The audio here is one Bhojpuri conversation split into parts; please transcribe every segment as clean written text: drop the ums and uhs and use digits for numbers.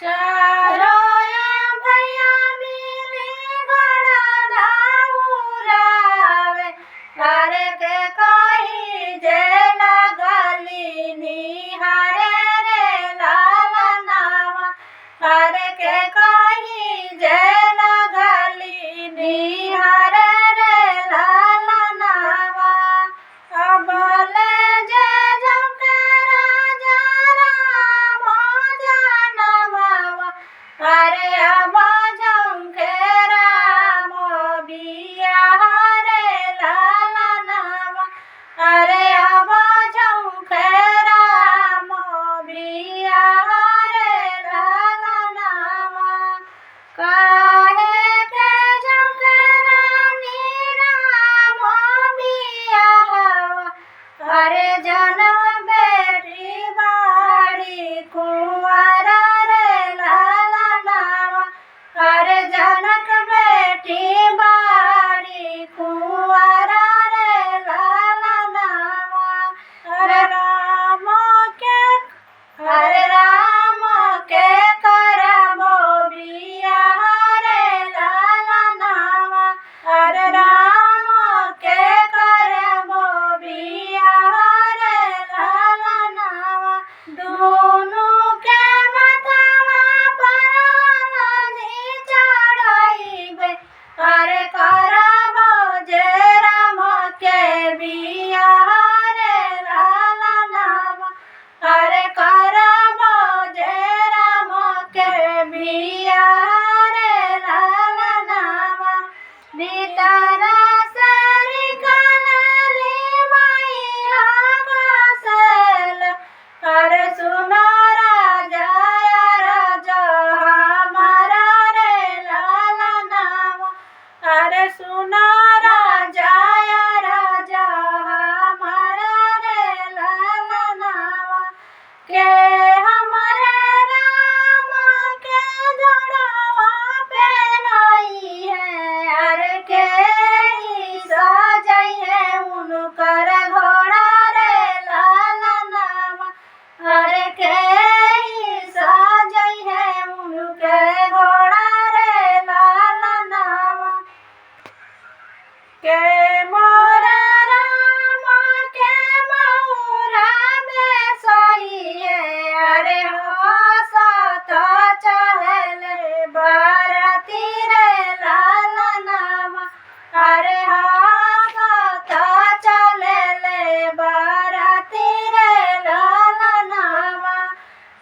चारो भैया मिली घोड़ा दौड़ावे, हरे के कही जे लगली निहारे रे लालनावा, हरे के कही जे लगली निहारे रे लालनावा। अबले जे जौके राजा राम जनमावा, अरे अब जौके राम बियाह रे लालनावा, अरे अब जौके राम बियाह रे लालनावा। काहे के जौके रानी राम बियाहवा, अरे जनम बेटी बाड़ी कुंवर रे लालनावा, अरे जनक बेटी बाड़ी कुंवर रे लालनावा। अरे राम के करबो बियाह रे लालनावा, अरे राम के करबो बियाह रे लालनावा। दुनू के मतवा पर हल्दी चढ़ाइबे, अरे करबो जे राम के बियाह रे लालनावा, अरे करबो जे राम के बियाह रे लालनावा। भीतर से निकलली मैया घोषल, अरे सुनो राजा राजा हमारा रे लालनावा, अरे सुनो राजा राजा हमारा रे लालनावा। के हमारे राम के जोड़वा पहनाई है, अरे के ही सजाई है उनकर घोड़ा रे लालनावा, अरे के ही सजाई है उनके घोड़ा रे लालनावा। के मोरा राम के मऊरा में सोई है, अरे हंसत चलले बरती रे लालनावा, अरे हंसत चलले बरती रे लालनावा।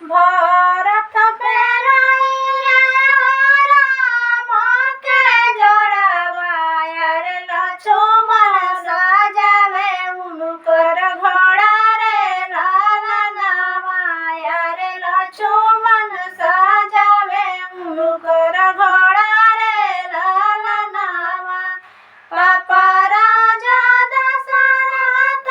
भरत पेराइए राम के जोड़वा, अरे लक्ष्मण सजावे उनकर घोड़ा रे लालनावा, अरे लक्ष्मण सजावे उनकर घोड़ा रे लालनावा। पापा राजा दशरथ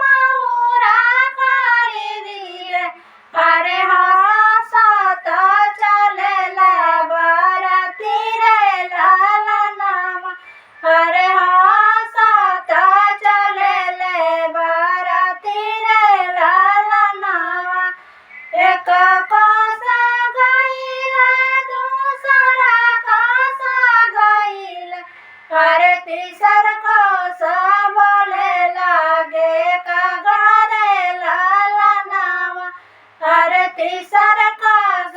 मऊरा खरीदिले, अरे हंसत चलले बरती रे लालनावा, अरे हंसत चलले बरती रे लालनावा। एक कोस गइले दूसरा कोस गइले, अरे तीसर कोस बोले लागे कागा रे लालनावा, अरे तीसर कोस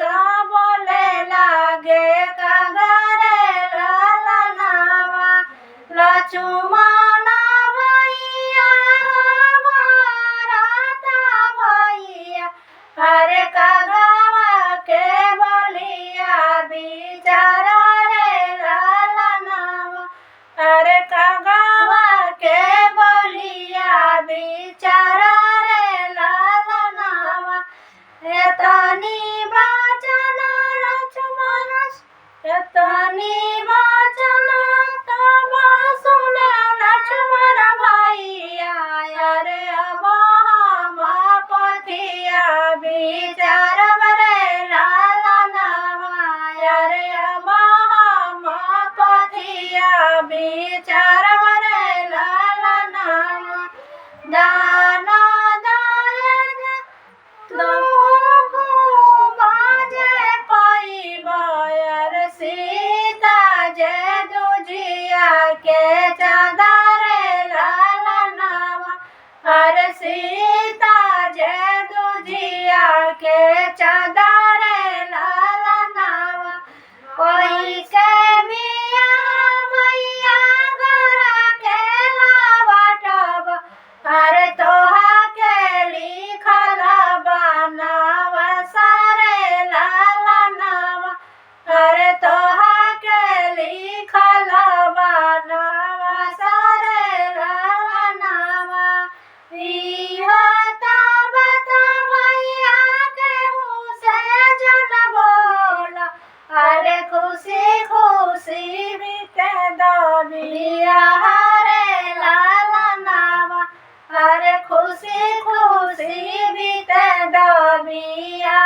बोले लागे कागा रे लालनावा। लक्ष्मण भैया भरत भैया, अरे कागवा के बोलिया बिचारा रे लालनावा, अरे कागवा के बोलिया बिचारा रे लालनावा। एतनी वचन लक्ष्मण, एतनी वचन तब सुनल सीता जे दुजिया के चादरे लालनावा कोई के बिया मैया गोरा के लावटब अरे तोहा के लिखल बनावा सारे लालनावा अरे तोहा के लिखल बनावा सारे लालनावा इहो तब मैया केहू से जन बोला अरे खुशी खुशी बीते दुनिया हरे लालनावा अरे खुशी खुशी बीते दुनिया